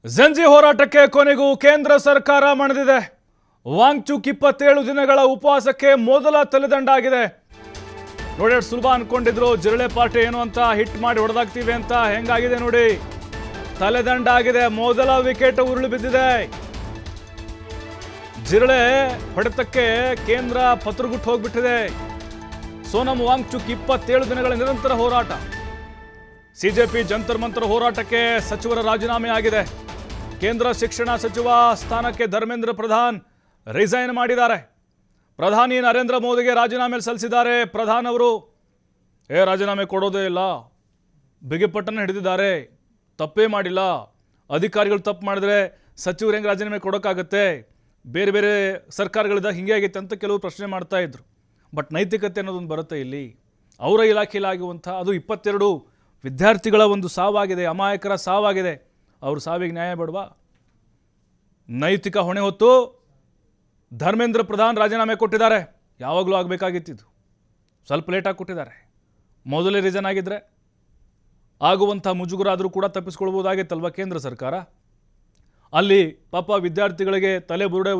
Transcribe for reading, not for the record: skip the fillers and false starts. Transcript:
ಜಂಜಿ ಹೋರಾಟಕ್ಕೆ ಕೊನೆಗೂ ಕೇಂದ್ರ ಸರ್ಕಾರ ಮಣಿದಿದೆ. ವಾಂಗ್ಚುಕ್ 27 ದಿನಗಳ ಉಪವಾಸಕ್ಕೆ ಮೊದಲ ತಲೆದಂಡ ಆಗಿದೆ. ನೋಡಿ, ಸುಲಭ ಅನ್ಕೊಂಡಿದ್ರು ಜಿರಳೆ ಪಾರ್ಟಿ ಏನು ಅಂತ ಹಿಟ್ ಮಾಡಿ ಹೊಡೆದಾಗ್ತೀವಿ ಅಂತ. ಹೆಂಗಾಗಿದೆ ನೋಡಿ, ತಲೆದಂಡ ಆಗಿದೆ. ಮೊದಲ ವಿಕೆಟ್ ಉರುಳು ಬಿದ್ದಿದೆ. ಜಿರಳೆ ಹೊಡೆತಕ್ಕೆ ಕೇಂದ್ರ ಪತ್ರಗುಟ್ಟು ಹೋಗ್ಬಿಟ್ಟಿದೆ. ಸೋನಮ್ ವಾಂಗ್ಚುಕ್ 27 ದಿನಗಳ ನಿರಂತರ ಹೋರಾಟ. ಸಿಜೆಪಿ ಜಂತರ್ ಮಂತರ್ ಹೋರಾಟಕ್ಕೆ ಸಚಿವರ ರಾಜೀನಾಮೆ ಆಗಿದೆ. ಕೇಂದ್ರ ಶಿಕ್ಷಣ ಸಚಿವ ಸ್ಥಾನಕ್ಕೆ ಧರ್ಮೇಂದ್ರ ಪ್ರಧಾನ್ ರಿಸೈನ್ ಮಾಡಿದ್ದಾರೆ. ಪ್ರಧಾನಿ ನರೇಂದ್ರ ಮೋದಿಗೆ ರಾಜೀನಾಮೆ ಸಲ್ಲಿಸಿದ್ದಾರೆ. ಪ್ರಧಾನ್ ಅವರು ರಾಜೀನಾಮೆ ಕೊಡೋದೇ ಇಲ್ಲ, ಬಿಗಿಪಟ್ಟನ್ನು ಹಿಡಿದಿದ್ದಾರೆ, ತಪ್ಪೇ ಮಾಡಿಲ್ಲ, ಅಧಿಕಾರಿಗಳು ತಪ್ಪು ಮಾಡಿದ್ರೆ ಸಚಿವರು ಹೆಂಗೆ ರಾಜೀನಾಮೆ ಕೊಡೋಕ್ಕಾಗತ್ತೆ, ಬೇರೆ ಬೇರೆ ಸರ್ಕಾರಗಳಿದ್ದಾಗ ಹಿಂಗೆ ಆಗೈತೆ ಅಂತ ಕೆಲವು ಪ್ರಶ್ನೆ ಮಾಡ್ತಾ ಇದ್ರು. ಬಟ್ ನೈತಿಕತೆ ಅನ್ನೋದೊಂದು ಬರುತ್ತೆ ಇಲ್ಲಿ. ಅವರ ಇಲಾಖೆಯಲ್ಲಿ ಆಗುವಂಥ ಅದು 22 ವಿದ್ಯಾರ್ಥಿಗಳ ಒಂದು ಸಾವಾಗಿದೆ, ಅಮಾಯಕರ ಸಾವಾಗಿದೆ. ಅವ್ರ ಸಾವಿಗೆ ನ್ಯಾಯ ಬೇಡವಾ? ನೈತಿಕ ಹೊಣೆ ಹೊತ್ತು ಧರ್ಮೇಂದ್ರ ಪ್ರಧಾನ್ ರಾಜೀನಾಮೆ ಕೊಟ್ಟಿದ್ದಾರೆ. ಯಾವಾಗಲೂ ಆಗಬೇಕಾಗಿತ್ತಿದ್ದು, ಸ್ವಲ್ಪ ಲೇಟಾಗಿ ಕೊಟ್ಟಿದ್ದಾರೆ. ಮೊದಲೇ ರೀಸನ್ ಆಗಿದ್ದರೆ ಆಗುವಂಥ ಮುಜುಗರ ಆದರೂ ಕೂಡ ತಪ್ಪಿಸ್ಕೊಳ್ಬೋದಾಗಿತ್ತಲ್ವ ಕೇಂದ್ರ ಸರ್ಕಾರ. ಅಲ್ಲಿ ಪಾಪ ವಿದ್ಯಾರ್ಥಿಗಳಿಗೆ ತಲೆ ಬುರುಡೆ